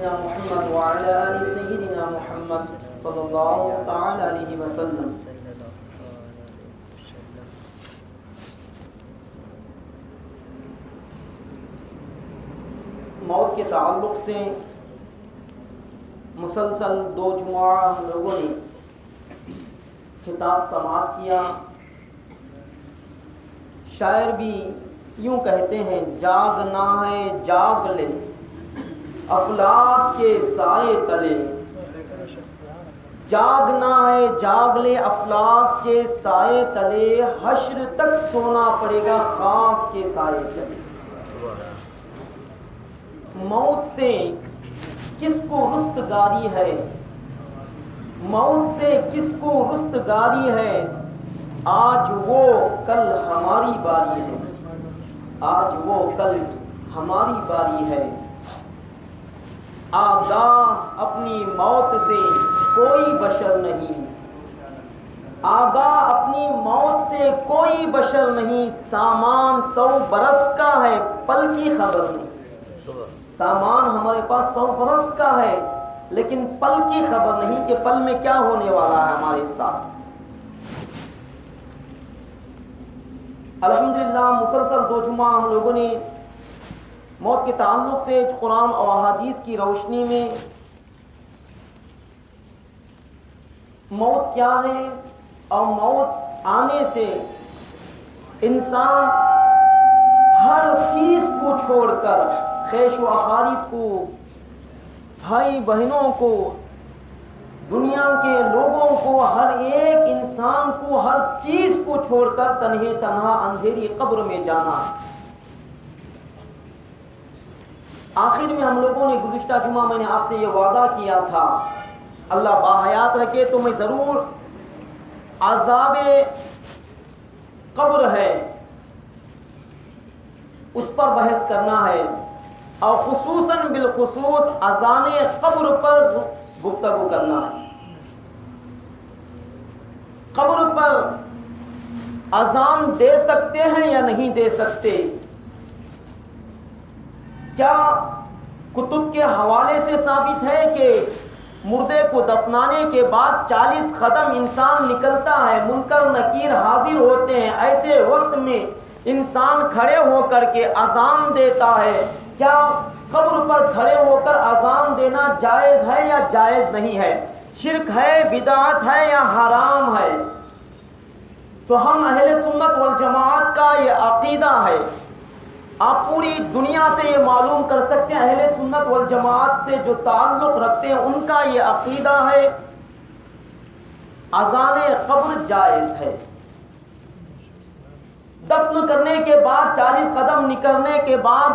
سيدنا محمد وعلى آل سيدنا محمد صلى الله تعالى عليه وسلم. موت کے تعلق سے مسلسل 2 جمعہ ہم لوگوں نے خطاب سماعت کیا. شاعر بھی یوں کہتے ہیں جاگنا ہے جاگ لے افلاک کے سائے تلے. جاگنا ہے جاگ لے افلاک کے سائے تلے حشر تک سونا پڑے گا خاک کے سائے تلے. موت سے کس کو رستگاری ہے, موت سے کس کو رستگاری ہے, آج وہ کل ہماری باری ہے, آج وہ کل ہماری باری ہے. آگاہ اپنی موت سے کوئی بشر نہیں, آگاہ اپنی موت سے کوئی بشر نہیں. سامان 100 برس کا ہے پل کی خبر نہیں. سامان ہمارے پاس 100 برس کا ہے لیکن پل کی خبر نہیں کہ پل میں کیا ہونے والا ہے ہمارے ساتھ. الحمدللہ مسلسل 2 جمعہ ہم لوگوں نے موت کے تعلق سے قرآن اور احادیث کی روشنی میں موت کیا ہے اور موت آنے سے انسان ہر چیز کو چھوڑ کر, خیش و اقارب کو, بھائی بہنوں کو, دنیا کے لوگوں کو, ہر ایک انسان کو ہر چیز کو چھوڑ کر تنہے تنہا اندھیری قبر میں جانا. آخر میں ہم لوگوں نے گزشتہ جمعہ میں نے آپ سے یہ وعدہ کیا تھا اللہ باحیات رکھے تو میں ضرور عذاب قبر ہے اس پر بحث کرنا ہے اور خصوصاً بالخصوص اذان قبر پر گفتگو کرنا ہے. قبر پر اذان دے سکتے ہیں یا نہیں دے سکتے؟ کیا کتب کے حوالے سے ثابت ہے کہ مردے کو دفنانے کے بعد 40 قدم انسان نکلتا ہے, منکر نکیر حاضر ہوتے ہیں, ایسے وقت میں انسان کھڑے ہو کر کے اذان دیتا ہے. کیا قبر پر کھڑے ہو کر اذان دینا جائز ہے یا جائز نہیں ہے؟ شرک ہے, بدعت ہے یا حرام ہے؟ تو ہم اہل سنت والجماعت کا یہ عقیدہ ہے. آپ پوری دنیا سے یہ معلوم کر سکتے ہیں اہل سنت والجماعت سے جو تعلق رکھتے ہیں ان کا یہ عقیدہ ہے اذان قبر جائز ہے. دفن کرنے کے بعد 40 قدم نکلنے کے بعد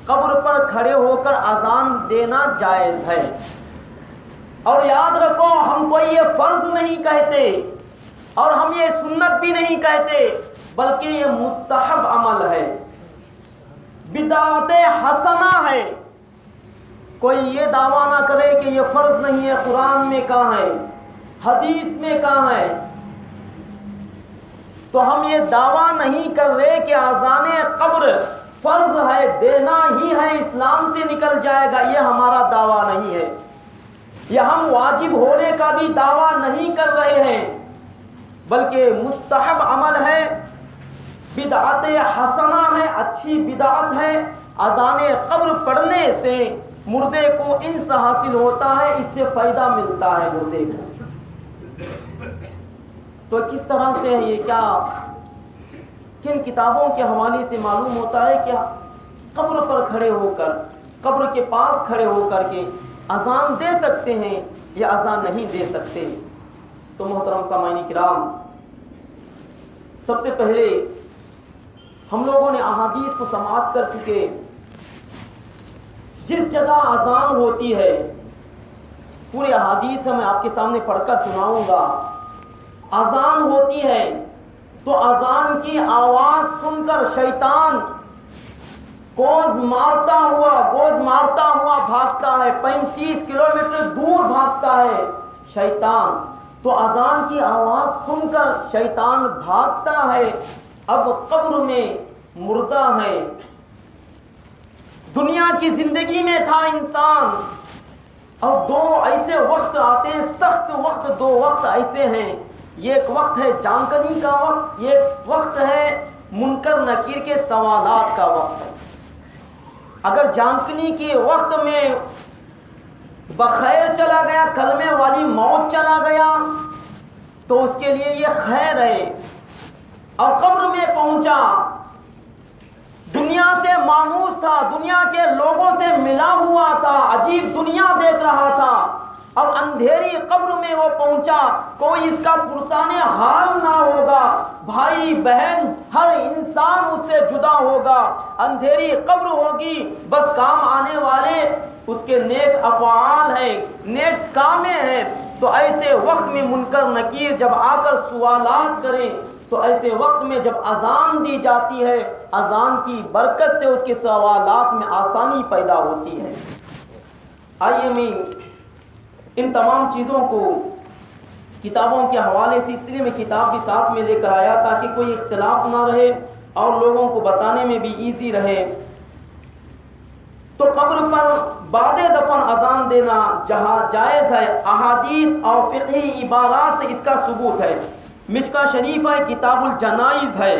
قبر پر کھڑے ہو کر اذان دینا جائز ہے. اور یاد رکھو ہم کوئی یہ فرض نہیں کہتے اور ہم یہ سنت بھی نہیں کہتے بلکہ یہ مستحب عمل ہے, بدعت حسنہ ہے. کوئی یہ دعویٰ نہ کرے کہ یہ فرض نہیں ہے, قرآن میں کہاں ہے, حدیث میں کہاں ہے. تو ہم یہ دعویٰ نہیں کر رہے کہ اذان قبر فرض ہے, دینا ہی ہے, اسلام سے نکل جائے گا, یہ ہمارا دعویٰ نہیں ہے. یہ ہم واجب ہونے کا بھی دعویٰ نہیں کر رہے ہیں بلکہ مستحب عمل ہے, بدعت حسنہ ہے, اچھی بدعت ہے. اذان قبر پڑھنے سے مردے کو انس حاصل ہوتا ہے, اس سے فائدہ ملتا ہے مردے کو. تو کس طرح سے ہے یہ, کیا کن کتابوں کے حوالے سے معلوم ہوتا ہے کہ قبر پر کھڑے ہو کر, قبر کے پاس کھڑے ہو کر کے اذان دے سکتے ہیں یا اذان نہیں دے سکتے؟ تو محترم سامعین کرام, سب سے پہلے ہم لوگوں نے احادیث کو سماعت کر چکے. جس جگہ اذان ہوتی ہے پورے احادیث میں آپ کے سامنے پڑھ کر سناؤں گا. اذان ہوتی ہے تو اذان کی آواز سن کر شیطان گوز مارتا ہوا بھاگتا ہے, 35 کلومیٹر دور بھاگتا ہے شیطان. تو اذان کی آواز سن کر شیطان بھاگتا ہے. اب قبر میں مردہ ہے, دنیا کی زندگی میں تھا انسان, اور دو ایسے وقت آتے ہیں سخت وقت، دو وقت ایسے ہیں، یہ ایک وقت ہے جانکنی کا وقت، یہ ایک وقت ہے منکر نکیر کے سوالات کا وقت۔ اگر جانکنی کے وقت میں بخیر چلا گیا، کلمے والی موت چلا گیا تو اس کے لیے یہ خیر ہے، اور قبر میں پہنچا، دنیا سے مانوس تھا، دنیا کے لوگوں سے ملا ہوا تھا، عجیب دنیا دیکھ رہا تھا، اور اندھیری قبر میں وہ پہنچا، کوئی اس کا پرسان حال نہ ہوگا، بھائی بہن ہر انسان اس سے جدا ہوگا، اندھیری قبر ہوگی، بس کام آنے والے اس کے نیک افعال ہیں، نیک کامیں ہیں۔ تو ایسے وقت میں منکر نکیر جب آ کر سوالات کریں تو ایسے وقت میں جب اذان دی جاتی ہے، اذان کی برکت سے اس کے سوالات میں آسانی پیدا ہوتی ہے۔ آئیے میں ان تمام چیزوں کو کتابوں کے حوالے سے، اس لیے میں کتاب بھی ساتھ میں لے کر آیا تاکہ کوئی اختلاف نہ رہے اور لوگوں کو بتانے میں بھی ایزی رہے۔ تو قبر پر بعد دفن اذان دینا جہاں جائز ہے، احادیث اور فقہی عبارات سے اس کا ثبوت ہے۔ مشکا شریف ہے، کتاب الجنائز ہے،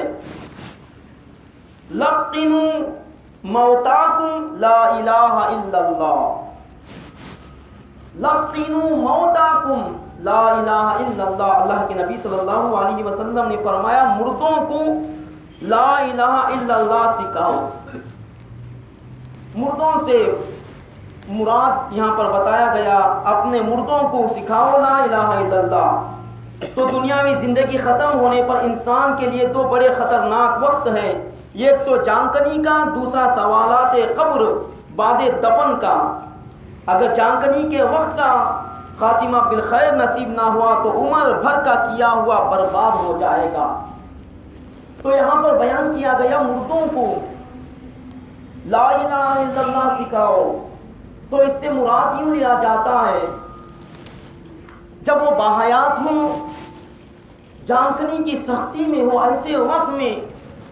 لقنوا موتاکم لا الہ الا اللہ، لقنوا موتاکم لا الہ الا اللہ۔ اللہ کے نبی صلی اللہ علیہ وسلم نے فرمایا مردوں کو لا الہ الا اللہ سکھاؤ۔ مردوں سے مراد یہاں پر بتایا گیا اپنے مردوں کو سکھاؤ لا الہ الا اللہ۔ تو دنیاوی زندگی ختم ہونے پر انسان کے لیے دو بڑے خطرناک وقت ہیں، ایک تو جانکنی کا، دوسرا سوالات قبر بعد دفن کا۔ اگر جانکنی کے وقت کا خاتمہ بالخیر نصیب نہ ہوا تو عمر بھر کا کیا ہوا برباد ہو جائے گا۔ تو یہاں پر بیان کیا گیا مردوں کو لا الہ الا اللہ سکھاؤ، تو اس سے مراد یوں لیا جاتا ہے جب وہ باحیات ہوں، جانکنی کی سختی میں ہو، ایسے وقت میں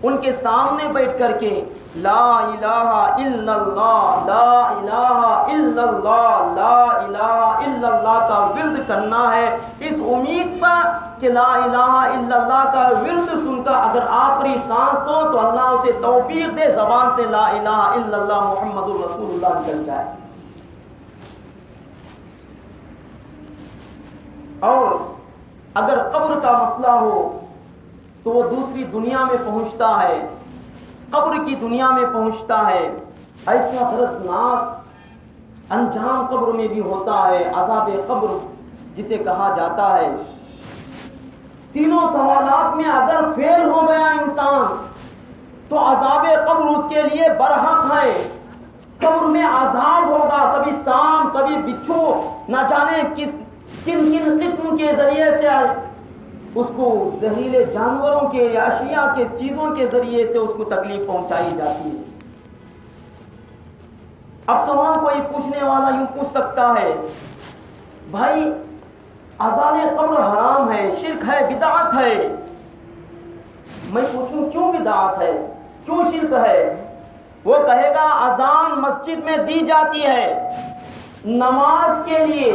ان کے سامنے بیٹھ کر کے لا الہ الا اللہ، لا الہ الا اللہ، لا الہ الا اللہ کا ورد کرنا ہے، اس امید پر کہ لا الہ الا اللہ کا ورد سن کر اگر آخری سانس ہو تو اللہ اسے توفیق دے زبان سے لا الہ الا اللہ محمد رسول اللہ نکل جائے۔ اور اگر قبر کا مسئلہ ہو تو وہ دوسری دنیا میں پہنچتا ہے، قبر کی دنیا میں پہنچتا ہے، ایسا دردناک انجام قبر میں بھی ہوتا ہے، عذاب قبر جسے کہا جاتا ہے۔ تینوں سوالات میں اگر فیل ہو گیا انسان تو عذاب قبر اس کے لیے برحق ہے۔ قبر میں عذاب ہوگا، کبھی سانپ، کبھی بچھو، نہ جانے کن کن قسم کے ذریعے سے اس کو زہریلے جانوروں کے یا اشیاء کے چیزوں کے ذریعے سے اس کو تکلیف پہنچائی جاتی ہے۔ اب سوال کوئی پوچھنے والا یوں پوچھ سکتا ہے بھائی اذان قبر حرام ہے، شرک ہے، بدعت ہے۔ میں پوچھوں کیوں بدعت ہے، کیوں شرک ہے؟ وہ کہے گا اذان مسجد میں دی جاتی ہے، نماز کے لیے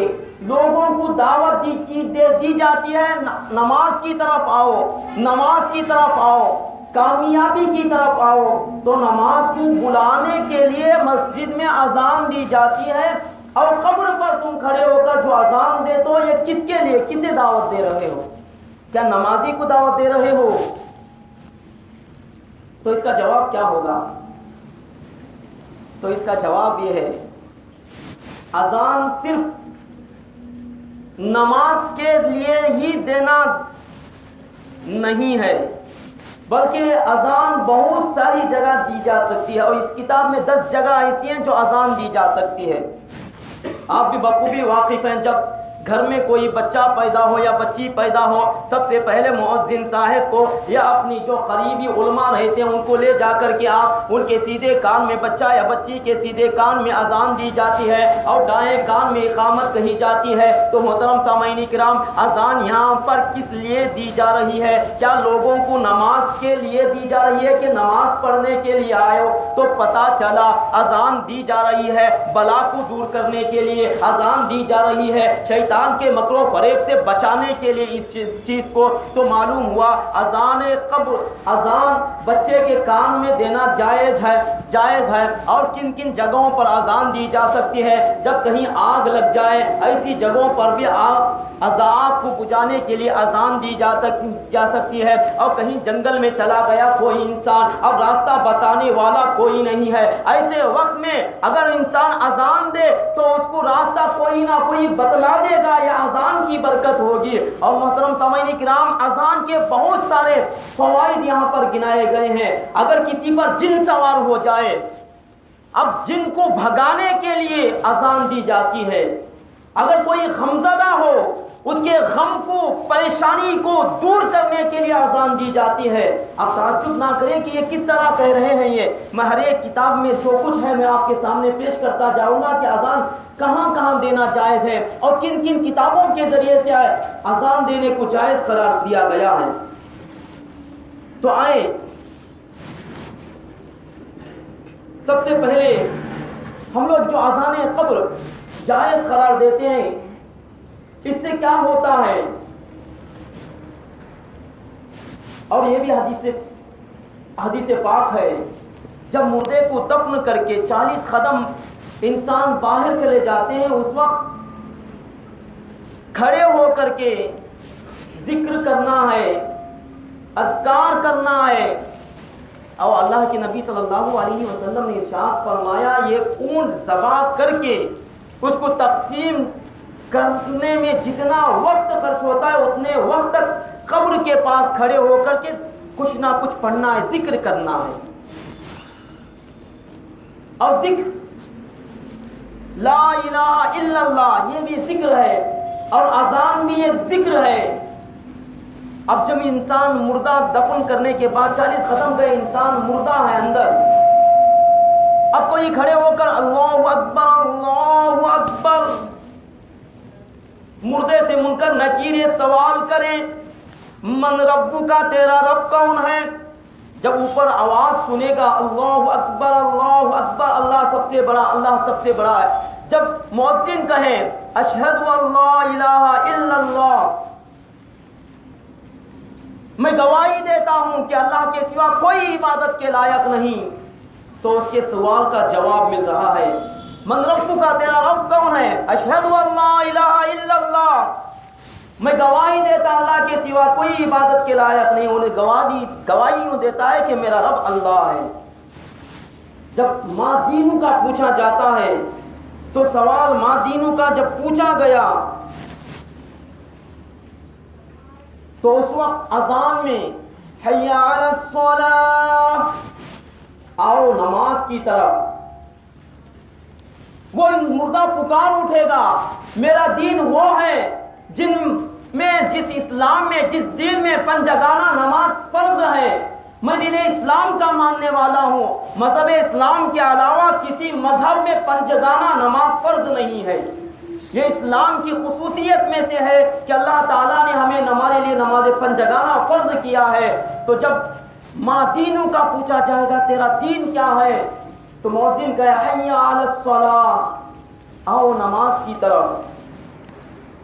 لوگوں کو دعوت دی جاتی ہے، نماز کی طرف آؤ، نماز کی طرف آؤ، کامیابی کی طرف آؤ۔ تو نماز کو بلانے کے لیے مسجد میں اذان دی جاتی ہے، اور قبر پر تم کھڑے ہو کر جو اذان دیتے ہو یہ کس کے لیے، کسے دعوت دے رہے ہو؟ کیا نمازی کو دعوت دے رہے ہو؟ تو اس کا جواب کیا ہوگا؟ تو اس کا جواب یہ ہے اذان صرف نماز کے لیے ہی دینا نہیں ہے، بلکہ اذان بہت ساری جگہ دی جا سکتی ہے، اور اس کتاب میں 10 جگہ ایسی ہیں جو اذان دی جا سکتی ہے۔ آپ بھی بخوبی واقف ہیں، جب گھر میں کوئی بچہ پیدا ہو یا بچی پیدا ہو، سب سے پہلے مؤذن صاحب کو یا اپنی جو قریبی علماء رہتے ہیں ان کو لے جا کر کے آپ ان کے سیدھے کان میں، بچہ یا بچی کے سیدھے کان میں اذان دی جاتی ہے اور دائیں کان میں اقامت کہی جاتی ہے۔ تو محترم سامعین کرام، اذان یہاں پر کس لیے دی جا رہی ہے؟ کیا لوگوں کو نماز کے لیے دی جا رہی ہے کہ نماز پڑھنے کے لیے آئے ہو؟ تو پتہ چلا اذان دی جا رہی ہے بلا کو دور کرنے کے لیے، اذان دی جا رہی ہے شیطان کے مکر و فریب سے بچانے کے لیے اس چیز کو۔ تو معلوم ہوا اذان قبر، اذان بچے کے کان میں دینا جائز ہے۔ اور کن کن جگہوں پر اذان دی جا سکتی ہے؟ جب کہیں آگ لگ جائے ایسی جگہوں پر بھی عذاب کو بجھانے کے لیے اذان دی جا سکتی ہے۔ اور کہیں جنگل میں چلا گیا کوئی انسان اور راستہ بتانے والا کوئی نہیں ہے، ایسے وقت میں اگر انسان اذان دے تو اس کو راستہ کوئی نہ کوئی بتلا دے گا، یا اذان کی برکت ہوگی۔ اور محترم سامعین کرام، اذان کے بہت سارے فوائد یہاں پر گنائے گئے ہیں۔ اگر کسی پر جن سوار ہو جائے، اب جن کو بھگانے کے لیے اذان دی جاتی ہے۔ اگر کوئی غمزدہ ہو، اس کے غم کو، پریشانی کو دور کرنے کے لیے اذان دی جاتی ہے۔ اب تعجب نہ کریں کہ یہ کس طرح کہہ رہے ہیں یہ، میں ہر ایک کتاب میں جو کچھ ہے میں آپ کے سامنے پیش کرتا جاؤں گا کہ اذان کہاں کہاں دینا جائز ہے اور کن کن کتابوں کے ذریعے سے اذان دینے کو جائز قرار دیا گیا ہے۔ تو آئیں سب سے پہلے ہم لوگ جو اذان قبر جائز قرار دیتے ہیں، اس سے کیا ہوتا ہے؟ اور یہ بھی حدیث پاک ہے، جب مردے کو دفن کر کے 40 قدم انسان باہر چلے جاتے ہیں، اس وقت کھڑے ہو کر کے ذکر کرنا ہے، اذکار کرنا ہے۔ اور اللہ کے نبی صلی اللہ علیہ وسلم نے ارشاد فرمایا، یہ اونٹ ذبح کر کے اس کو تقسیم کرنے میں جتنا وقت خرچ ہوتا ہے اتنے وقت تک قبر کے پاس کھڑے ہو کر کے کچھ نہ کچھ پڑھنا ہے، ذکر کرنا ہے۔ اور ذکر لا الہ الا اللہ یہ بھی ذکر ہے، اور اذان بھی ایک ذکر ہے۔ اب جب انسان مردہ دفن کرنے کے بعد 40 قدم گئے، انسان مردہ ہے اندر، اب کوئی کھڑے ہو کر اللہ اکبر اللہ اکبر، مردے سے منکر نکیر یہ سوال کریں من ربو کا، تیرا رب کون ہے؟ جب اوپر آواز سنے گا اللہ اکبر اللہ سب سے بڑا، اللہ سب سے بڑا ہے۔ جب مؤذن کہیں اشہد ان لا الہ الا اللہ، میں گواہی دیتا ہوں کہ اللہ کے سوا کوئی عبادت کے لائق نہیں، تو اس کے سوال کا جواب مل رہا ہے من رب کا، تیرا رب کون ہے؟ اشہد ان لا الہ الا اللہ، میں گواہی دیتا اللہ کے سوا کوئی عبادت کے لائق نہیں، انہیں گواہی یوں دیتا ہے کہ میرا رب اللہ ہے۔ جب ماں دینوں کا پوچھا جاتا ہے تو سوال ماں دینوں کا جب پوچھا گیا تو اس وقت اذان میں حی علی الصلاۃ، آؤ نماز کی طرف، وہ مردہ پکار اٹھے گا میرا دین وہ ہے جس اسلام میں، جس دین میں پنجگانہ نماز فرض ہے، میں دین اسلام کا ماننے والا ہوں، مذہب اسلام کے علاوہ کسی مذہب میں پنجگانہ نماز فرض نہیں ہے۔ یہ اسلام کی خصوصیت میں سے ہے کہ اللہ تعالیٰ نے ہمیں ہمارے لیے نماز پنجگانہ فرض کیا ہے۔ تو جب ماں دینوں کا پوچھا جائے گا تیرا دین کیا ہے، تو مؤذن کہے حی علی الصلاۃ، آؤ نماز کی طرف،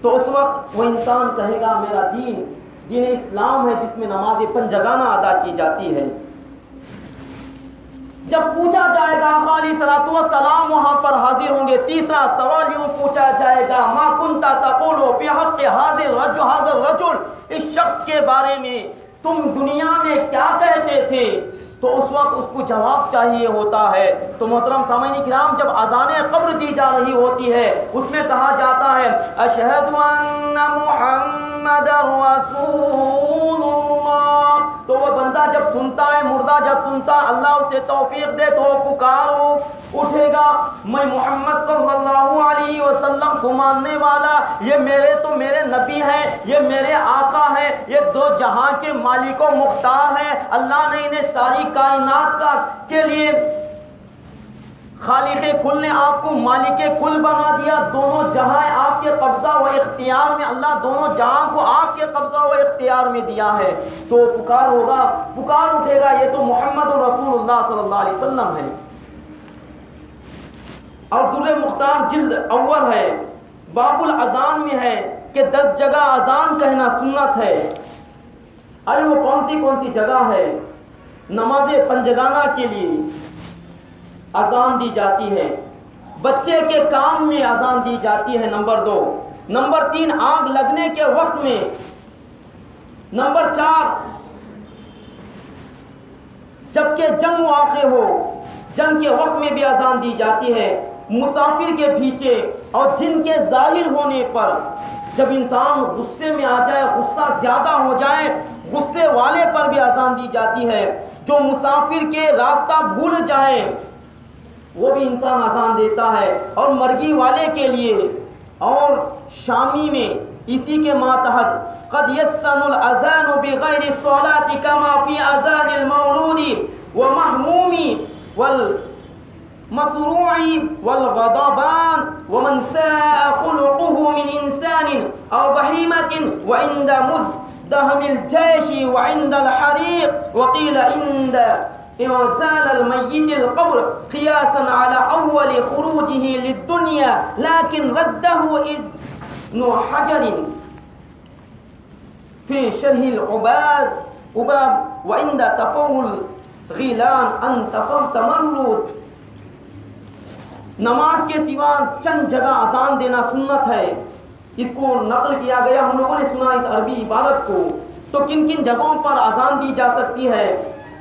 تو اس وقت وہ انسان کہے گا میرا دین اسلام ہے جس میں نماز پنجگانہ ادا کی جاتی ہے۔ جب پوچھا جائے گا آقا علیہ الصلوۃ والسلام وہاں پر حاضر ہوں گے، تیسرا سوال یوں پوچھا جائے گا ما کنت تقول فی حق هذا الرجل، اس شخص کے بارے میں تم دنیا میں کیا کہتے تھے؟ تو اس وقت اس کو جواب چاہیے ہوتا ہے۔ تو محترم سامعین کرام، جب اذان قبر دی جا رہی ہوتی ہے اس میں کہا جاتا ہے اشہد ان محمد رسول اللہ، تو وہ بندہ جب سنتا ہے، مردہ جب سنتا ہے، اللہ اسے توفیق دے تو وہ پکار اٹھے گا میں محمد صلی اللہ علیہ علیہ وسلم کو ماننے والا، یہ میرے نبی ہیں، یہ میرے آقا ہیں، یہ دو جہاں کے مالک و مختار ہیں، اللہ نے انہیں ساری کائنات کے لیے خالق کل نے آپ کو مالک کل بنا دیا، دونوں جہاں آپ کے قبضہ و اختیار میں، اللہ دونوں جہاں کو آپ کے قبضہ و اختیار میں دیا ہے، تو پکار اٹھے گا یہ تو محمد رسول اللہ صلی اللہ علیہ وسلم ہے۔ اور در مختار جلد اول ہے، باب الاذان میں ہے کہ 10 جگہ اذان کہنا سنت ہے۔ ارے وہ کون سی جگہ ہے؟ نماز پنجگانہ کے لیے اذان دی جاتی ہے، بچے کے کام میں اذان دی جاتی ہے، نمبر 2۔ نمبر 3 آگ لگنے کے وقت میں۔ نمبر 4 جبکہ جنگ واقع ہو، جنگ کے وقت میں بھی اذان دی جاتی ہے، مسافر کے پیچھے اور جن کے ظاہر ہونے پر، جب انسان غصے میں آ جائے، غصہ زیادہ ہو جائے، غصے والے پر بھی اذان دی جاتی ہے، جو مسافر کے راستہ بھول جائیں وہ بھی انسان اذان دیتا ہے، اور مرگی والے کے لیے۔ اور شامی میں اسی کے ماتحت قد یسن الاذان بغیر الصلاة كما في اذان المولود ومحموم والمسروع والغضبان ومن ساء خلقه من انسان او بهيمة وعند مزدهم الجيش وعند الحريق وقيل عند انزال الميت القبر قياسا على اول خروجه للدنيا لكن رده ابن حجر في شرح العباب وعند تفول غیلان ان تمرد۔ نماز کے سوا چند جگہ اذان دینا سنت ہے، اس کو نقل کیا گیا، ہم لوگوں نے سنا اس عربی عبارت کو۔ تو کن کن جگہوں پر اذان دی جا سکتی ہے،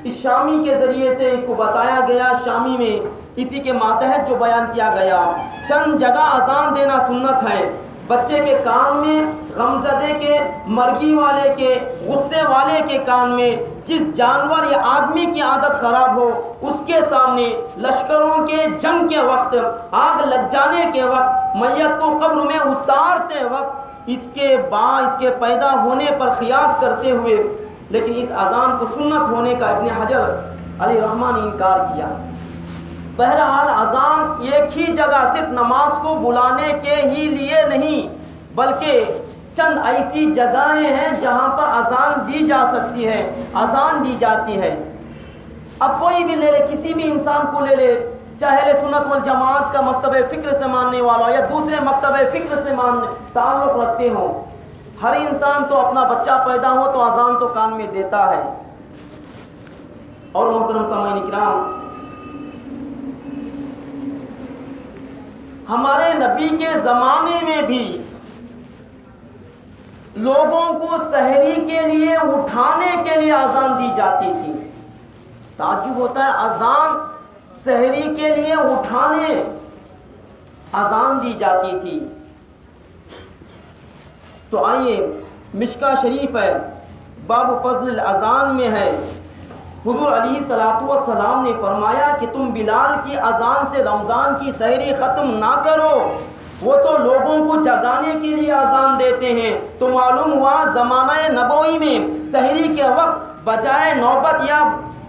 اس شامی کے ذریعے سے اس کو بتایا گیا، شامی میں اسی کے ماتحت جو بیان کیا گیا۔ چند جگہ اذان دینا سنت ہے، بچے کے کان میں، غمزدے کے، مرگی والے کے، غصے والے کے کان میں، جس جانور یا آدمی کی عادت خراب ہو اس کے سامنے، لشکروں کے جنگ کے وقت، آگ لگ جانے کے وقت، میت کو قبر میں اتارتے وقت، اس کے پیدا ہونے پر قیاس کرتے ہوئے، لیکن اس اذان کو سنت ہونے کا ابن حجر علیہ رحمہ نے انکار کیا۔ بہرحال اذان ایک ہی جگہ صرف نماز کو بلانے کے ہی لیے نہیں، بلکہ چند ایسی جگہیں ہیں جہاں پر اذان دی جا سکتی ہے، اذان دی جاتی ہے۔ اب کوئی بھی لے لے، کسی بھی انسان کو لے لے، چاہے اہل سنت والجماعت کا مکتب فکر سے ماننے والا یا دوسرے مکتب فکر سے تعلق رکھتے ہوں، ہر انسان تو اپنا بچہ پیدا ہو تو اذان تو کان میں دیتا ہے۔ اور محترم سامعین کرام، ہمارے نبی کے زمانے میں بھی لوگوں کو سحری کے لیے اٹھانے کے لیے اذان دی جاتی تھی۔ تعجب ہوتا ہے، اذان سحری کے لیے اٹھانے اذان دی جاتی تھی۔ تو آئیے، مشکا شریف ہے، باب فضل الاذان میں ہے، حضور علیہ الصلوۃ والسلام نے فرمایا کہ تم بلال کی اذان سے رمضان کی سحری ختم نہ کرو، وہ تو لوگوں کو جگانے کے لیے اذان دیتے ہیں۔ تو معلوم ہوا زمانہ نبوی میں سحری کے وقت بجائے نوبت یا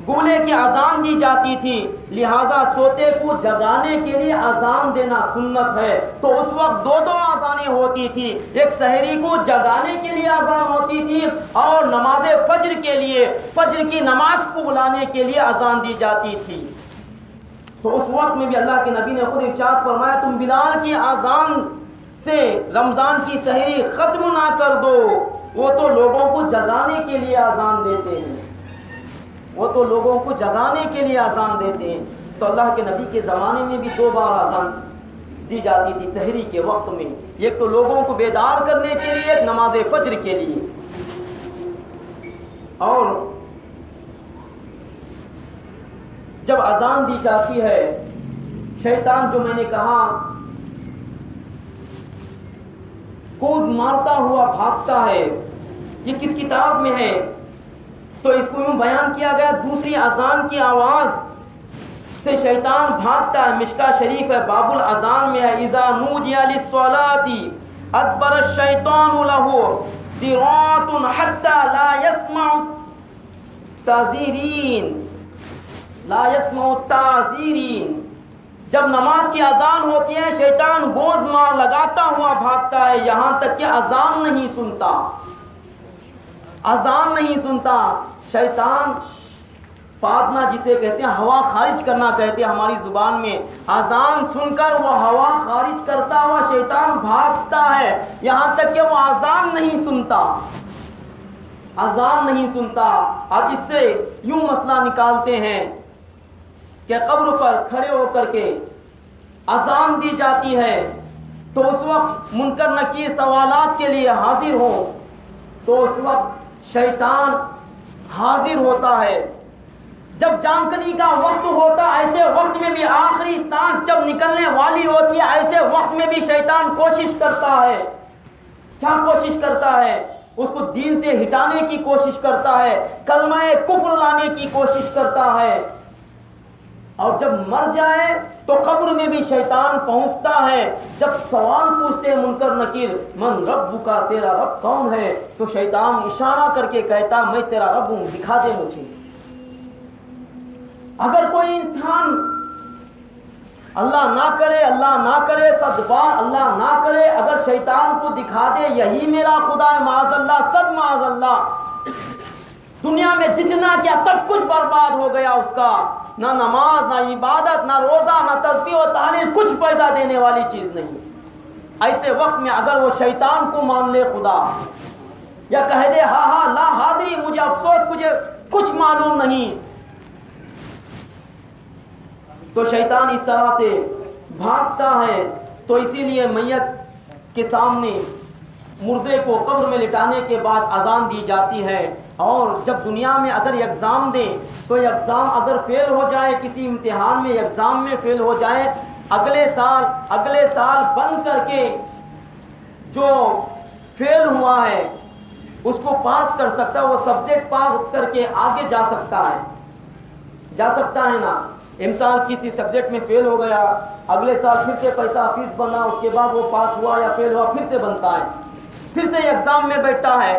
گولے کی اذان دی جاتی تھی، لہذا سوتے کو جگانے کے لیے اذان دینا سنت ہے۔ تو اس وقت دو اذانیں ہوتی تھی، ایک سحری کو جگانے کے لیے اذان ہوتی تھی اور نماز فجر کے لیے، فجر کی نماز کو بلانے کے لیے اذان دی جاتی تھی۔ تو اس وقت میں بھی اللہ کے نبی نے خود ارشاد فرمایا، تم بلال کی اذان سے رمضان کی سحری ختم نہ کر دو، وہ تو لوگوں کو جگانے کے لیے اذان دیتے ہیں، وہ تو لوگوں کو جگانے کے لیے اذان دیتے ہیں۔ تو اللہ کے نبی کے زمانے میں بھی 2 بار اذان دی جاتی تھی سحری کے وقت میں، ایک تو لوگوں کو بیدار کرنے کے لیے، ایک نماز فجر کے لیے۔ اور جب اذان دی جاتی ہے، شیطان جو میں نے کہا کود مارتا ہوا بھاگتا ہے، یہ کس کتاب میں ہے؟ تو اس کو یوں بیان کیا گیا، دوسری اذان کی آواز سے شیطان بھاگتا ہے. مشکا شریف ہے, باب الاذان میں ہے, اذا نودی للصلاة ادبر الشیطان له ذرات حتى لا يسمع التعذیرین لا يسمع التعذیرین. جب نماز کی اذان ہوتی ہے شیطان گوز مار لگاتا ہوا بھاگتا ہے یہاں تک کہ اذان نہیں سنتا. اذان نہیں سنتا. شیطان فاتنا جسے کہتے ہیں ہوا خارج کرنا کہتے ہیں ہماری زبان میں. اذان سن کر وہ ہوا خارج کرتا ہوا شیطان بھاگتا ہے یہاں تک کہ وہ اذان نہیں سنتا. اذان نہیں سنتا. اب اس سے یوں مسئلہ نکالتے ہیں کہ قبر پر کھڑے ہو کر کے اذان دی جاتی ہے تو اس وقت منکر نکیر سوالات کے لیے حاضر ہو تو اس وقت شیطان حاضر ہوتا ہے. جب جانکنی کا وقت ہوتا ایسے وقت میں بھی آخری سانس جب نکلنے والی ہوتی ہے ایسے وقت میں بھی شیطان کوشش کرتا ہے. کیا کوشش کرتا ہے؟ اس کو دین سے ہٹانے کی کوشش کرتا ہے, کلمہ کفر لانے کی کوشش کرتا ہے. اور جب مر جائے تو قبر میں بھی شیطان پہنچتا ہے. جب سوال پوچھتے ہیں منکر نکیر من رب کا, تیرا رب کون ہے, تو شیطان اشارہ کر کے کہتا میں تیرا رب ہوں, دکھا دے مجھے. اگر کوئی انسان اللہ نہ کرے صد بار اللہ نہ کرے اگر شیطان کو دکھا دے یہی میرا خدا ہے, معاذ اللہ صد معاذ اللہ, دنیا میں جتنا کیا سب کچھ برباد ہو گیا اس کا. نہ نماز, نہ عبادت, نہ روزہ, نہ تسبیح و تحلیل, کچھ پیدا دینے والی چیز نہیں. ایسے وقت میں اگر وہ شیطان کو مان لے خدا یا کہہ دے ہاں لا حاضری مجھے افسوس مجھے کچھ معلوم نہیں, تو شیطان اس طرح سے بھاگتا ہے. تو اسی لیے میت کے سامنے مردے کو قبر میں لٹانے کے بعد اذان دی جاتی ہے. اور جب دنیا میں اگر ایگزام دیں تو ایگزام اگر فیل ہو جائے, کسی امتحان میں ایگزام میں فیل ہو جائے, اگلے سال بند کر کے جو فیل ہوا ہے اس کو پاس کر سکتا ہے, وہ سبجیکٹ پاس کر کے آگے جا سکتا ہے نا. امتحان کسی سبجیکٹ میں فیل ہو گیا, اگلے سال پھر سے پیسہ فیس بنا, اس کے بعد وہ پاس ہوا یا فیل ہوا پھر سے بنتا ہے, پھر سے ایگزام میں بیٹھتا ہے.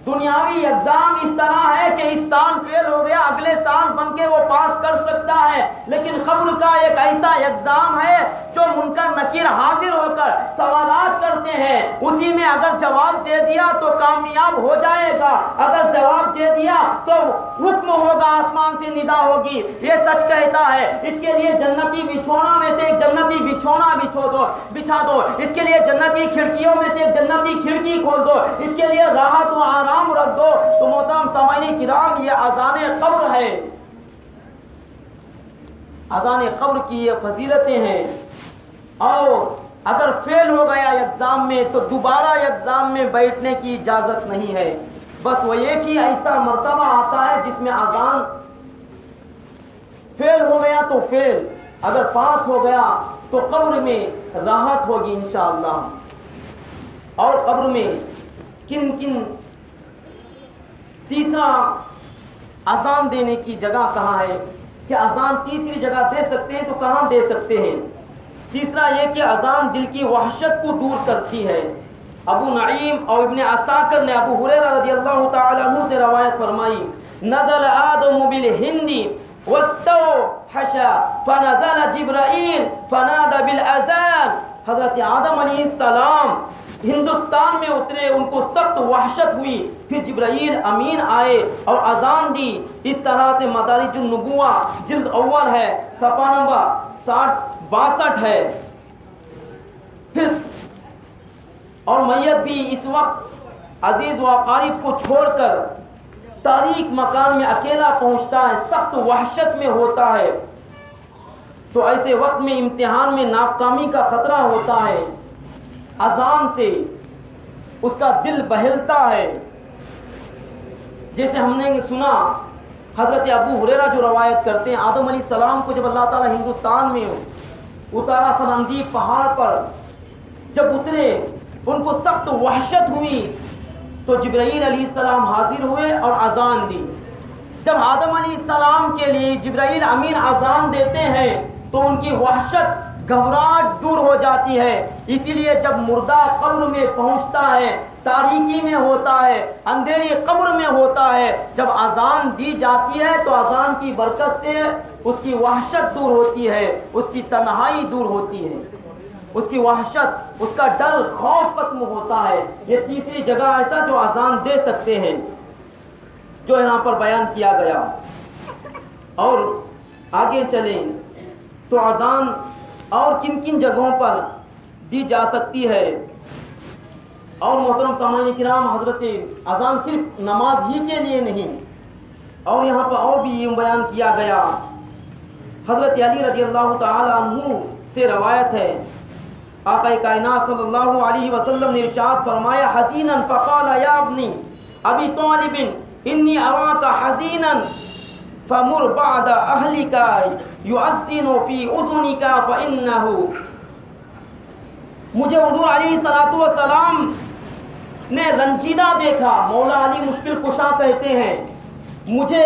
دنیاوی ایگزام اس طرح ہے کہ اس سال فیل ہو گیا اگلے سال بن کے وہ پاس کر سکتا ہے, لیکن قبر کا ایک ایسا ایگزام ہے جو منکر نکیر حاضر ہو کر سوالات کرتے ہیں, اسی میں اگر جواب دے دیا تو کامیاب ہو جائے گا, اگر جواب دے دیا تو حکم ہوگا, آسمان سے ندا ہوگی, یہ سچ کہتا ہے. اس کے لیے جنتی بچھونا میں سے ایک جنتی بچھونا بچھا دو, اس کے لیے جنتی کھڑکیوں میں سے ایک جنتی کھڑکی کھول دو, اس کے لیے راحت و آرام رکھ دو. تو محترم سامعین کرام یہ اذان قبر ہے. اذان قبر کی یہ فضیلتیں ہیں. اور اگر فیل ہو گیا ایگزام میں تو دوبارہ ایگزام میں بیٹھنے کی اجازت نہیں ہے. بس وہ ایک ہی ایسا مرتبہ آتا ہے جس میں اذان فیل ہو گیا تو فیل, اگر پاس ہو گیا تو قبر میں راحت ہوگی انشاءاللہ. اور قبر میں کن تیسرا اذان دینے کی جگہ کہاں ہے کہ اذان تیسری جگہ دے سکتے ہیں تو کہاں دے سکتے ہیں؟ تیسرا یہ کہ اذان دل کی وحشت کو دور کرتی ہے. ابو نعیم اور ابن عساکر نے ابو ہریرہ رضی اللہ تعالی عنہ سے روایت فرمائی, نزل آدم بالہند واستوحش فنزل جبرائیل فنادى بالاذان. حضرت آدم علیہ السلام ہندوستان میں اترے, ان کو سخت وحشت ہوئی, پھر جبرائیل امین آئے اور اذان دی. اس طرح سے مدارج النبوہ جلد اول ہے, صفحہ نمبر 62 ہے. پھر اور میت بھی اس وقت عزیز و اقارب کو چھوڑ کر تاریک مکان میں اکیلا پہنچتا ہے, سخت وحشت میں ہوتا ہے. تو ایسے وقت میں امتحان میں ناکامی کا خطرہ ہوتا ہے. اذان سے اس کا دل بہلتا ہے. جیسے ہم نے سنا حضرت ابو ہریرہ جو روایت کرتے ہیں, آدم علیہ السلام کو جب اللہ تعالیٰ ہندوستان میں اتارا, سنندیپ پہاڑ پر جب اترے ان کو سخت وحشت ہوئی تو جبرائیل علیہ السلام حاضر ہوئے اور اذان دی. جب آدم علیہ السلام کے لیے جبرائیل امین اذان دیتے ہیں تو ان کی وحشت گھبراہٹ دور ہو جاتی ہے. اسی لیے جب مردہ قبر میں پہنچتا ہے، تاریکی میں ہوتا ہے، اندھیری قبر میں ہوتا ہے، جب اذان دی جاتی ہے تو اذان کی برکت سے اس کی وحشت دور ہوتی ہے، اس کی تنہائی دور ہوتی ہے، اس کی وحشت، اس کا ڈر، خوف ختم ہوتا ہے. یہ تیسری جگہ ایسا جو اذان دے سکتے ہیں جو یہاں پر بیان کیا گیا. اور آگے چلیں تو اذان اور کن کن جگہوں پر دی جا سکتی ہے. اور محترم سامعین کرام، حضرت اذان صرف نماز ہی کے لیے نہیں، اور یہاں پر اور بھی یہ بیان کیا گیا. حضرت علی رضی اللہ تعالی عنہ سے روایت ہے، آقا کائنات صلی اللہ علیہ وسلم نے ارشاد فرمایا، حزینا فقال یا ابنی ابی طالب انی اراک حزینا فمر بعد اہلک یؤذن فی اذنک فانہ. مجھے حضور علیہ الصلوۃ والسلام نے رنجیدہ دیکھا. مولا علی مشکل کشا کہتے ہیں، مجھے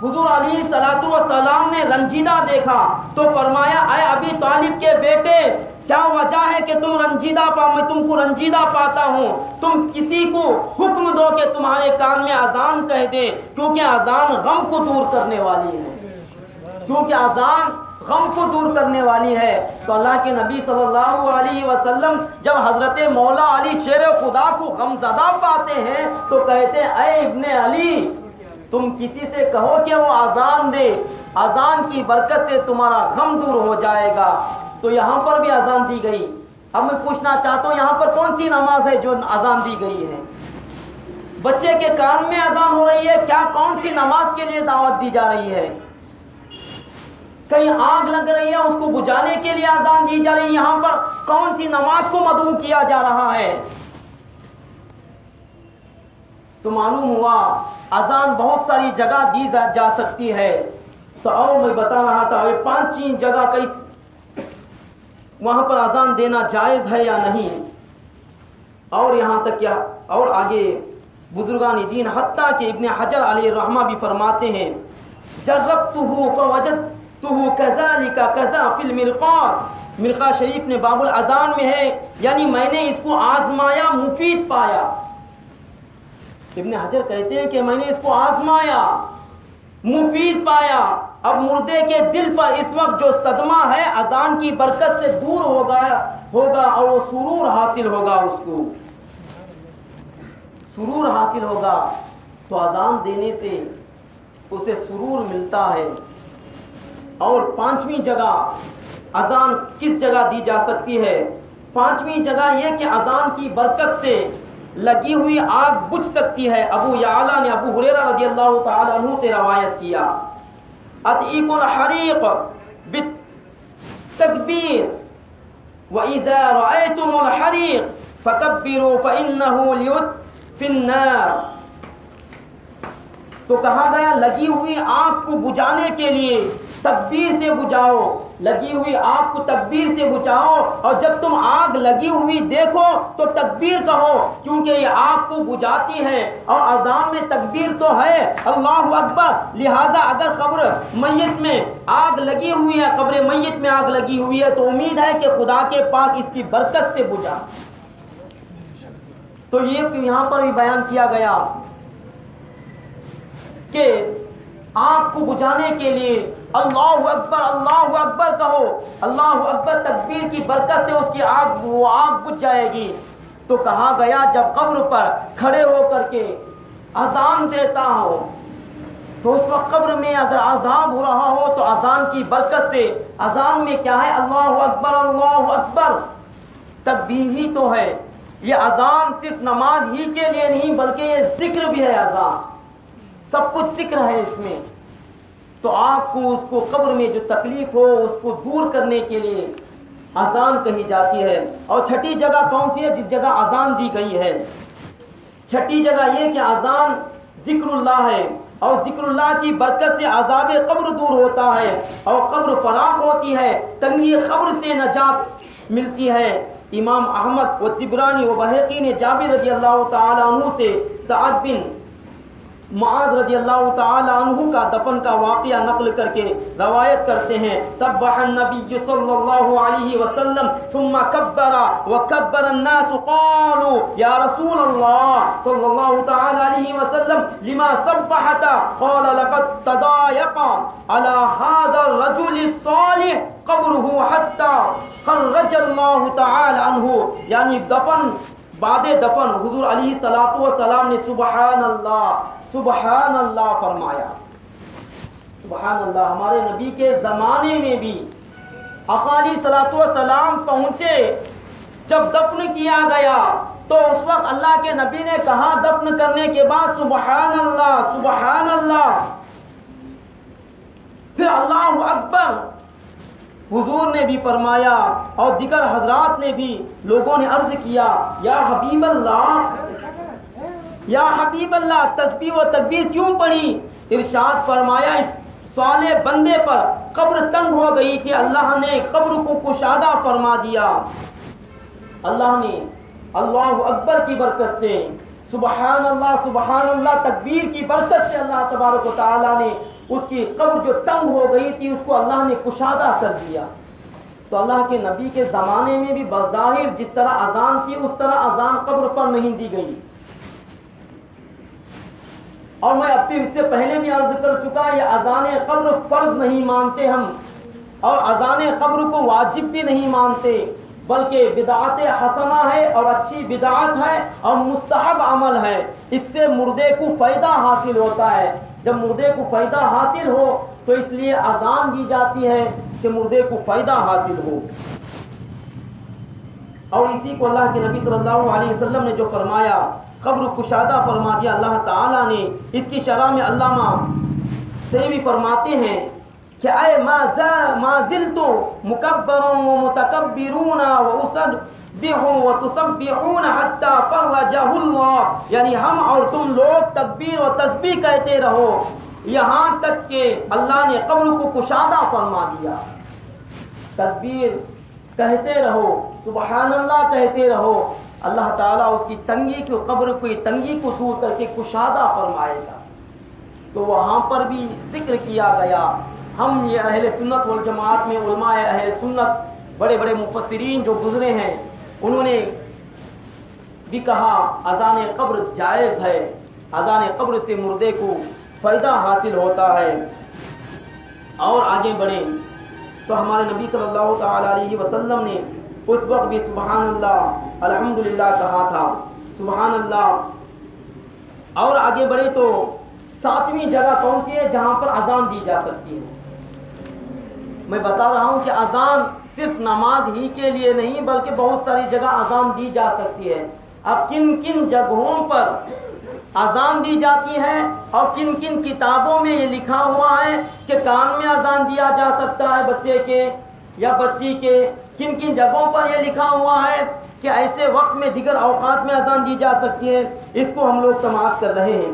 حضور علیہ الصلوۃ والسلام نے رنجیدہ دیکھا تو فرمایا، اے ابی طالب کے بیٹے، کیا وجہ ہے کہ تم رنجیدہ میں تم کو رنجیدہ پاتا ہوں؟ تم کسی کو حکم دو کہ تمہارے کان میں اذان کہہ دے، کیونکہ اذان غم کو دور کرنے والی ہے، کیونکہ اذان غم کو دور کرنے والی ہے. تو اللہ کے نبی صلی اللہ علیہ وسلم جب حضرت مولا علی شیر خدا کو غم زدہ پاتے ہیں تو کہتے ہیں، اے ابن علی، تم کسی سے کہو کہ وہ اذان دے، اذان کی برکت سے تمہارا غم دور ہو جائے گا. تو یہاں پر بھی اذان دی گئی. اب میں پوچھنا چاہتا ہوں، یہاں پر کون سی نماز ہے جو اذان دی گئی ہے؟ بچے کے کان میں اذان ہو رہی ہے، کیا کون سی نماز کے لیے دعوت دی جا رہی ہے؟ کہیں آگ لگ رہی ہے، اس کو بجھانے کے لیے اذان دی جا رہی ہے. یہاں پر کون سی نماز کو مدعو کیا جا رہا ہے؟ تو معلوم ہوا اذان بہت ساری جگہ دی جا سکتی ہے. تو اور میں بتا رہا تھا 5 جگہ کئی وہاں پر اذان دینا جائز ہے یا نہیں. اور یہاں تک کیا، اور آگے بزرگان دین حتیٰ کہ ابن حجر علیہ الرحمہ بھی فرماتے ہیں، جربتہ فوجدتہ کذالک کذا فی المرقات. مرقہ شریف نے باب الاذان میں ہے، یعنی میں نے اس کو آزمایا، مفید پایا. ابن حجر کہتے ہیں کہ میں نے اس کو آزمایا، مفید پایا. اب مردے کے دل پر اس وقت جو صدمہ ہے اذان کی برکت سے دور ہوگا اور وہ سرور حاصل ہوگا، اس کو سرور حاصل ہوگا. تو اذان دینے سے اسے سرور ملتا ہے. اور 5ویں جگہ اذان کس جگہ دی جا سکتی ہے؟ 5ویں جگہ یہ کہ اذان کی برکت سے لگی ہوئی آگ بجھ سکتی ہے. ابو یعلا نے ابو ہریرہ رضی اللہ تعالی عنہ سے روایت کیا، اطیق الحریق بالتکبیر وَإِذَا رَأَيْتُمُ الْحَرِيقَ فَكَبِّرُوا فَإِنَّهُ لِيُطْفِئِ النَّارَ. تو کہا گیا لگی ہوئی آگ کو بجھانے کے لیے تکبیر سے بجھاؤ، لگی ہوئی آگ کو تکبیر سے بجھاؤ. اور جب تم آگ لگی ہوئی دیکھو تو تکبیر کہو، کیونکہ یہ آگ کو بجھاتی ہے. اور اذان میں تکبیر تو ہے، اللہ اکبر. لہذا اگر قبر میت میں آگ لگی ہوئی ہے، قبر میت میں آگ لگی ہوئی ہے، تو امید ہے کہ خدا کے پاس اس کی برکت سے بجھا. تو یہ یہاں پر بھی بیان کیا گیا کہ آگ کو بجھانے کے لیے اللہ اکبر کہو. اللہ اکبر تکبیر کی برکت سے اس کی وہ آگ بجھ جائے گی. تو کہا گیا جب قبر پر کھڑے ہو کر کے اذان دیتا ہو تو اس وقت قبر میں اگر عذاب ہو رہا ہو تو اذان کی برکت سے، اذان میں کیا ہے؟ اللہ اکبر تکبیر ہی تو ہے. یہ اذان صرف نماز ہی کے لیے نہیں بلکہ یہ ذکر بھی ہے. اذان سب کچھ ذکر ہے اس میں. تو آپ کو اس کو قبر میں جو تکلیف ہو اس کو دور کرنے کے لیے اذان کہی جاتی ہے. اور 6ٹھی جگہ کون سی ہے جس جگہ اذان دی گئی ہے؟ 6ٹھی جگہ یہ کہ اذان ذکر اللہ ہے، اور ذکر اللہ کی برکت سے عذاب قبر دور ہوتا ہے اور قبر فراخ ہوتی ہے، تنگی قبر سے نجات ملتی ہے. امام احمد و طبرانی و بہقی نے جابر رضی اللہ تعالی عنہ سے سعد بن معاذ رضی اللہ تعالی عنہ کا دفن کا واقعہ نقل کر کے روایت کرتے ہیں سبح النبی صلی اللہ علیہ وسلم ثم کبر وکبر الناس قالوا یا رسول اللہ صلی اللہ تعالی علیہ وسلم لما سبحت قال لقد تضايق على هذا الرجل الصالح قبره حتى خرج اللہ تعالی عنہ، یعنی دفن بعد دفن حضور علیہ الصلوۃ والسلام نے سبحان اللہ فرمایا۔ سبحان اللہ، ہمارے نبی کے زمانے میں بھی آقا علیہ الصلوۃ والسلام پہنچے، جب دفن کیا گیا تو اس وقت اللہ کے نبی نے کہا دفن کرنے کے بعد سبحان اللہ، پھر اللہ اکبر حضور نے بھی فرمایا اور دیگر حضرات نے بھی، لوگوں نے عرض کیا یا حبیب اللہ تسبیح و تکبیر کیوں پڑھی؟ ارشاد فرمایا اس صالح بندے پر قبر تنگ ہو گئی تھی، اللہ نے قبر کو کشادہ فرما دیا۔ اللہ نے اللہ اکبر کی برکت سے، سبحان اللہ تکبیر کی برکت سے اللہ تبارک و تعالی نے اس کی قبر جو تنگ ہو گئی تھی اس کو اللہ نے کشادہ کر دیا۔ تو اللہ کے نبی کے زمانے میں بھی بظاہر جس طرح اذان کی اس طرح اذان قبر پر نہیں دی گئی، اور میں اب اس سے پہلے بھی عرض کر چکا یہ اذان قبر فرض نہیں مانتے ہم، اور اذان قبر کو واجب بھی نہیں مانتے، بلکہ بدعت حسنہ ہے اور اچھی بدعت ہے اور مستحب عمل ہے، اس سے مردے کو فائدہ حاصل ہوتا ہے۔ جب مردے کو فائدہ حاصل ہو تو اس لیے اذان دی جاتی ہے کہ مردے کو فائدہ حاصل ہو، اور اسی کو اللہ کے نبی صلی اللہ علیہ وسلم نے جو فرمایا قبر کشادہ فرما دیا اللہ تعالیٰ نے۔ اس کی شرح میں علامہ سیوی فرماتے ہیں کہ اے ما زلت مکبرا و متکبرون و اسبح و تسبحون حتی فرجہ اللہ، یعنی ہم اور تم لوگ تکبیر و تسبیح کہتے رہو یہاں تک کہ اللہ نے قبر کو کشادہ فرما دیا۔ تکبیر کہتے رہو، سبحان اللہ کہتے رہو، اللہ تعالیٰ اس کی تنگی کو، قبر کی تنگی کو دور کر کے کشادہ فرمائے گا۔ تو وہاں پر بھی ذکر کیا گیا۔ ہم یہ اہل سنت والجماعت میں علماء اہل سنت بڑے بڑے مفسرین جو گزرے ہیں انہوں نے بھی کہا اذان قبر جائز ہے، اذان قبر سے مردے کو فائدہ حاصل ہوتا ہے۔ اور آگے بڑھیں تو ہمارے نبی صلی اللہ تعالی علیہ وسلم نے اس وقت بھی سبحان اللہ الحمدللہ کہا تھا، سبحان اللہ۔ اور آگے بڑھے تو 7ویں جگہ کون سی ہے جہاں پر اذان دی جا سکتی ہے؟ میں بتا رہا ہوں کہ اذان صرف نماز ہی کے لیے نہیں بلکہ بہت ساری جگہ اذان دی جا سکتی ہے۔ اب کن کن جگہوں پر اذان دی جاتی ہے اور کن کن کتابوں میں یہ لکھا ہوا ہے کہ کان میں اذان دیا جا سکتا ہے بچے کے یا بچی کے، کن کن جگہوں پر یہ لکھا ہوا ہے کہ ایسے وقت میں دیگر اوقات میں اذان دی جا سکتی ہے، اس کو ہم لوگ سماعت کر رہے ہیں۔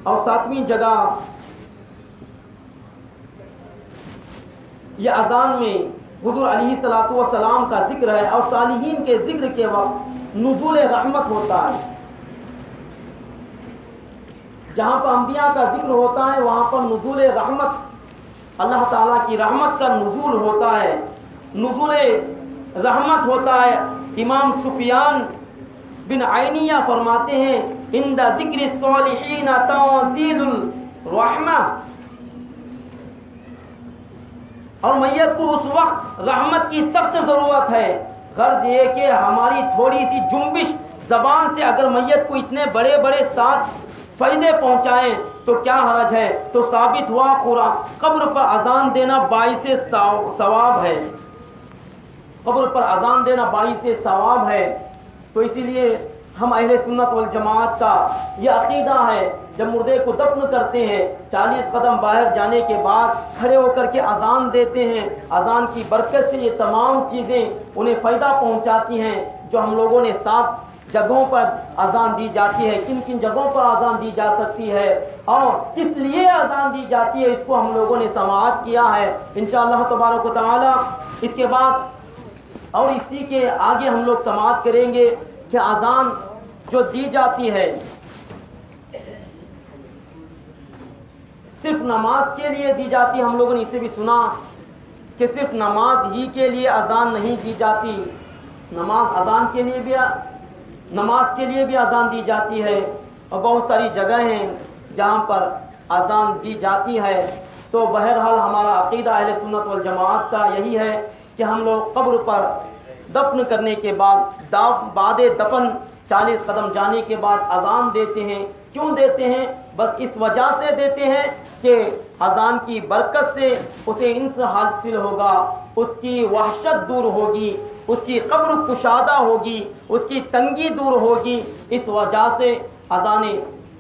اور 7ویں جگہ یہ اذان میں حضور علیہ الصلوۃ والسلام کا ذکر ہے، اور صالحین کے ذکر کے وقت نزول رحمت ہوتا ہے۔ جہاں پر انبیاء کا ذکر ہوتا ہے وہاں پر نزول رحمت، اللہ تعالیٰ کی رحمت کا نزول ہوتا ہے، نزول رحمت ہوتا ہے۔ امام سفیان بن عینیہ فرماتے ہیں عند ذکر الصالحین تنزیل الرحمہ، اور میت کو اس وقت رحمت کی سخت ضرورت ہے۔ غرض یہ کہ ہماری تھوڑی سی جنبش زبان سے اگر میت کو اتنے بڑے بڑے ساتھ فائدے پہنچائیں تو کیا حرج ہے؟ تو ثابت ہوا قرآن قبر پر اذان دینا باعث ثواب ہے، قبر پر اذان دینا باعث ثواب ہے۔ تو اسی لیے ہم اہل سنت والجماعت کا یہ عقیدہ ہے، جب مردے کو دفن کرتے ہیں 40 قدم باہر جانے کے بعد کھڑے ہو کر کے اذان دیتے ہیں، اذان کی برکت سے یہ تمام چیزیں انہیں فائدہ پہنچاتی ہیں جو ہم لوگوں نے 7 جگہوں پر اذان دی جاتی ہے، کن کن جگہوں پر اذان دی جا سکتی ہے اور کس لیے اذان دی جاتی ہے، اس کو ہم لوگوں نے سماعت کیا ہے انشاءاللہ تبارک و تعالی۔ اس کے بعد اور اسی کے آگے ہم لوگ سماعت کریں گے کہ اذان جو دی جاتی ہے صرف نماز کے لیے دی جاتی. ہم لوگوں نے اسے بھی سنا کہ صرف نماز ہی کے لیے اذان نہیں دی جاتی, نماز کے لیے بھی اذان دی جاتی ہے, اور بہت ساری جگہ ہیں جہاں پر اذان دی جاتی ہے. تو بہرحال ہمارا عقیدہ اہل سنت والجماعت کا یہی ہے کہ ہم لوگ قبر پر دفن کرنے کے بعد بعد دفن 40 قدم جانے کے بعد اذان دیتے ہیں. کیوں دیتے ہیں؟ بس اس وجہ سے دیتے ہیں کہ اذان کی برکت سے اسے انس حاصل ہوگا, اس کی وحشت دور ہوگی, اس کی قبر کشادہ ہوگی, اس کی تنگی دور ہوگی. اس وجہ سے اذان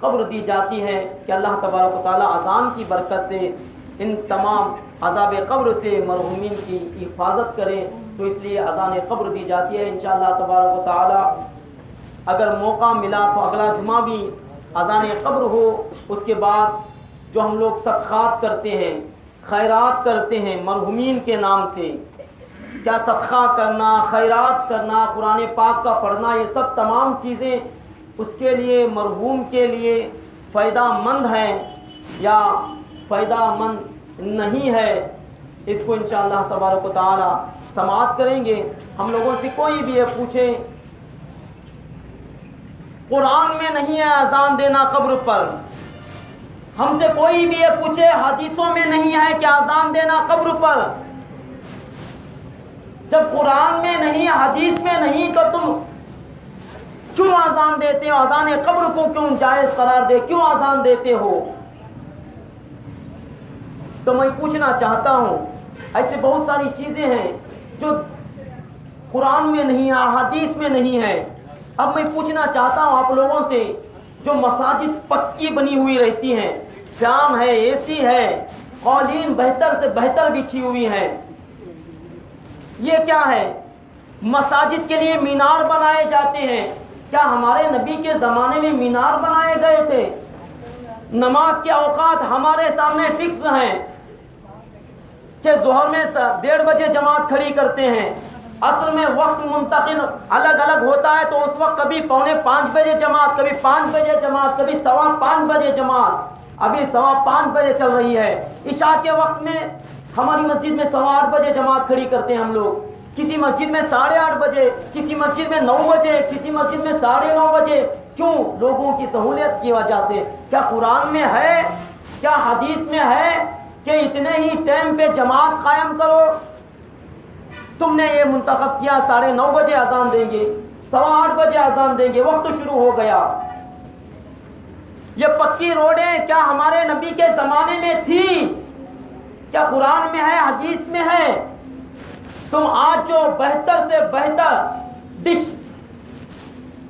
قبر دی جاتی ہے کہ اللہ تبارک و تعالی اذان کی برکت سے ان تمام عذاب قبر سے مرحومین کی حفاظت کرے. تو اس لیے اذان قبر دی جاتی ہے. انشاءاللہ تبارک و تعالی اگر موقع ملا تو اگلا جمعہ بھی اذان قبر ہو. اس کے بعد جو ہم لوگ صدقات کرتے ہیں, خیرات کرتے ہیں مرحومین کے نام سے, کیا صدقہ کرنا, خیرات کرنا, قرآن پاک کا پڑھنا, یہ سب تمام چیزیں اس کے لیے مرحوم کے لیے فائدہ مند ہے یا فائدہ مند نہیں ہے, اس کو انشاءاللہ تبارک و تعالی سماعت کریں گے. ہم لوگوں سے کوئی بھی یہ پوچھے قرآن میں نہیں ہے اذان دینا قبر پر, ہم سے کوئی بھی یہ پوچھے حدیثوں میں نہیں ہے کہ اذان دینا قبر پر, جب قرآن میں نہیں حدیث میں نہیں تو تم کیوں اذان دیتے ہو؟ اذان قبر کو کیوں جائز قرار دے, کیوں اذان دیتے ہو؟ تو میں پوچھنا چاہتا ہوں, ایسے بہت ساری چیزیں ہیں جو قرآن میں نہیں ہے, حدیث میں نہیں ہے. اب میں پوچھنا چاہتا ہوں آپ لوگوں سے, جو مساجد پکی بنی ہوئی رہتی ہیں, فین ہے, اے سی ہے, قالین بہتر سے بہتر بچھی ہوئی ہے, یہ کیا ہے؟ مساجد کے لیے مینار بنائے جاتے ہیں. کیا ہمارے نبی کے زمانے میں مینار بنائے گئے تھے؟ نماز کے اوقات ہمارے سامنے فکس ہیں کہ ظہر میں 1:30 بجے جماعت کھڑی کرتے ہیں, عصر میں وقت منتقل الگ الگ ہوتا ہے, تو اس وقت کبھی 4:45 بجے جماعت, کبھی 5 بجے جماعت, کبھی 5:15 بجے جماعت, ابھی 5:15 بجے چل رہی ہے. عشاء کے وقت میں ہماری مسجد میں 8:15 بجے جماعت کھڑی کرتے ہیں ہم لوگ, کسی مسجد میں 8:30 بجے, کسی مسجد میں 9 بجے, کسی مسجد میں 9:30 بجے. کیوں؟ لوگوں کی سہولت کی وجہ سے. کیا قرآن میں ہے, کیا حدیث میں ہے کہ اتنے ہی ٹائم پہ جماعت قائم کرو؟ تم نے یہ منتخب کیا 9:30 بجے اذان دیں گے, 8:15 بجے اذان دیں گے, وقت شروع ہو گیا. یہ پکی روڈیں کیا ہمارے نبی کے زمانے میں تھی؟ کیا قرآن میں ہے, حدیث میں ہے؟ تم آج جو بہتر سے بہتر ڈش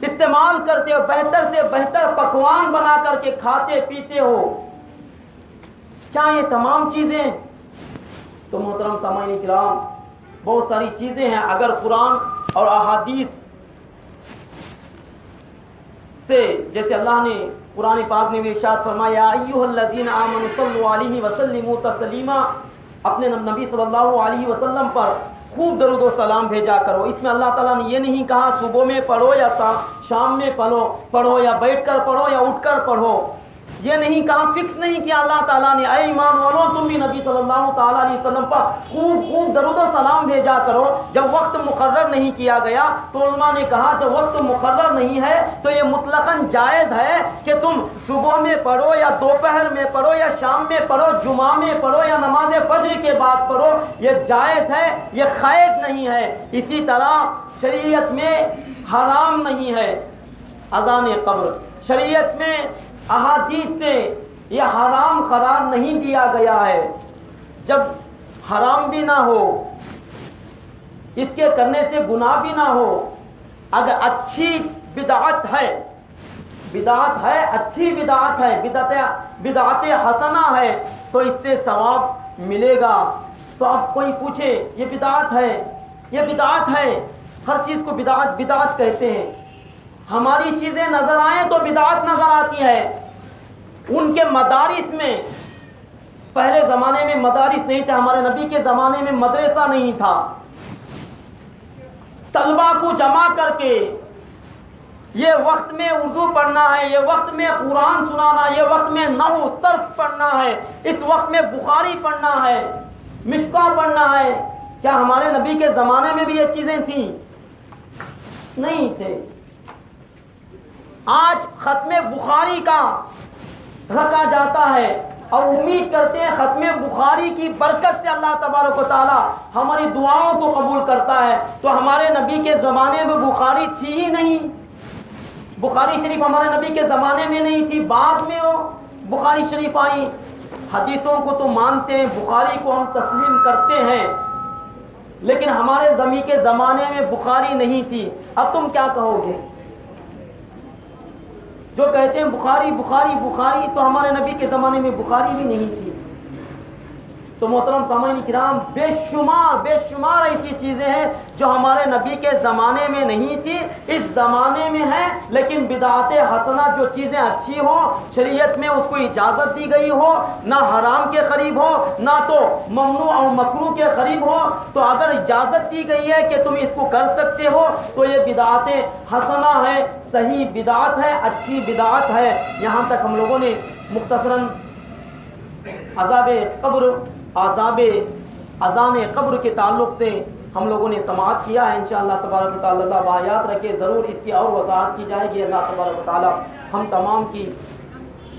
استعمال کرتے ہو, بہتر سے بہتر پکوان بنا کر کے کھاتے پیتے ہو, کیا یہ تمام چیزیں؟ تو محترم سامعین کرام, بہت ساری چیزیں ہیں. اگر قرآن اور احادیث سے, جیسے اللہ نے قرآن پاک میں بھی ارشاد فرمایا ایھا الذین آمنوا صلوا علیہ وسلموا تسلیما, اپنے نبی صلی اللہ علیہ وسلم پر خوب درود و سلام بھیجا کرو. اس میں اللہ تعالیٰ نے یہ نہیں کہا صبح میں پڑھو یا شام میں پڑھو یا بیٹھ کر پڑھو یا اٹھ کر پڑھو, یہ نہیں کہا, فکس نہیں کیا اللہ تعالیٰ نے. اے ایمان والوں, تم بھی نبی صلی اللہ تعالیٰ علیہ وسلم پر خوب درود و سلام بھیجا کرو. جب وقت مقرر نہیں کیا گیا تو علماء نے کہا جب وقت مقرر نہیں ہے تو یہ مطلقاً جائز ہے کہ تم صبح میں پڑھو یا دوپہر میں پڑھو یا شام میں پڑھو, جمعہ میں پڑھو یا نماز فجر کے بعد پڑھو, یہ جائز ہے, یہ قید نہیں ہے. اسی طرح شریعت میں حرام نہیں ہے اذان قبر, شریعت میں احادیث سے یہ حرام قرار نہیں دیا گیا ہے. جب حرام بھی نہ ہو, اس کے کرنے سے گناہ بھی نہ ہو, اگر اچھی بدعت ہے, اچھی بدعت ہے, بدعت حسنہ ہے, تو اس سے ثواب ملے گا. تو اب کوئی پوچھے یہ بدعت ہے, ہر چیز کو بدعت کہتے ہیں. ہماری چیزیں نظر آئیں تو بدعت نظر آتی ہے. ان کے مدارس میں, پہلے زمانے میں مدارس نہیں تھے, ہمارے نبی کے زمانے میں مدرسہ نہیں تھا. طلبہ کو جمع کر کے یہ وقت میں اردو پڑھنا ہے، یہ وقت میں قرآن سنانا، یہ وقت میں نحو صرف پڑھنا ہے، اس وقت میں بخاری پڑھنا ہے، مشکوہ پڑھنا ہے. کیا ہمارے نبی کے زمانے میں بھی یہ چیزیں تھیں؟ نہیں تھے. آج ختم بخاری کا رکھا جاتا ہے اور امید کرتے ہیں ختم بخاری کی برکت سے اللہ تبارک و تعالی ہماری دعاؤں کو قبول کرتا ہے. تو ہمارے نبی کے زمانے میں بخاری تھی ہی نہیں. بخاری شریف ہمارے نبی کے زمانے میں نہیں تھی، بعد میں وہ بخاری شریف آئی. حدیثوں کو تو مانتے ہیں، بخاری کو ہم تسلیم کرتے ہیں، لیکن ہمارے نبی کے زمانے میں بخاری نہیں تھی. اب تم کیا کہو گے جو کہتے ہیں بخاری بخاری بخاری؟ تو ہمارے نبی کے زمانے میں بخاری بھی نہیں تھی. تو محترم سامعین کرام، بے شمار ایسی چیزیں ہیں جو ہمارے نبی کے زمانے میں نہیں تھی، اس زمانے میں ہیں. لیکن بدعت حسنہ، جو چیزیں اچھی ہوں، شریعت میں اس کو اجازت دی گئی ہو، نہ حرام کے قریب ہو نہ تو ممنوع اور مکروہ کے قریب ہو، تو اگر اجازت دی گئی ہے کہ تم اس کو کر سکتے ہو تو یہ بدعت حسنہ ہے، صحیح بدعت ہے، اچھی بدعت ہے. یہاں تک ہم لوگوں نے مختصراً عذاب قبر، عذاب اذان قبر کے تعلق سے ہم لوگوں نے سماعت کیا ہے. انشاءاللہ تبارک و تعالی اللہ بآیات رکھے ضرور اس کی اور وضاحت کی جائے گی. اللہ تبارک و تعالی ہم تمام کی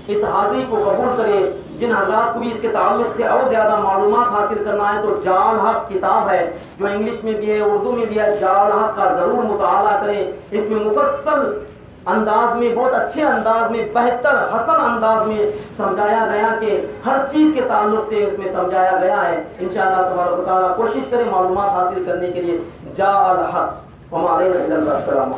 اس حاضری کو قبول کرے. جن حضرات کو بھی اس کے تعلق سے اور زیادہ معلومات حاصل کرنا ہے تو جال حق کتاب ہے جو انگلش میں بھی ہے، اردو میں بھی ہے. جال حق کا ضرور مطالعہ کریں. اس میں مفصل انداز میں، بہت اچھے انداز میں، بہتر حسن انداز میں سمجھایا گیا کہ ہر چیز کے تعلق سے اس میں سمجھایا گیا ہے. انشاءاللہ تبارک و تعالیٰ کوشش کریں معلومات حاصل کرنے کے لیے. جاء الحق وما علینا الا البلاغ.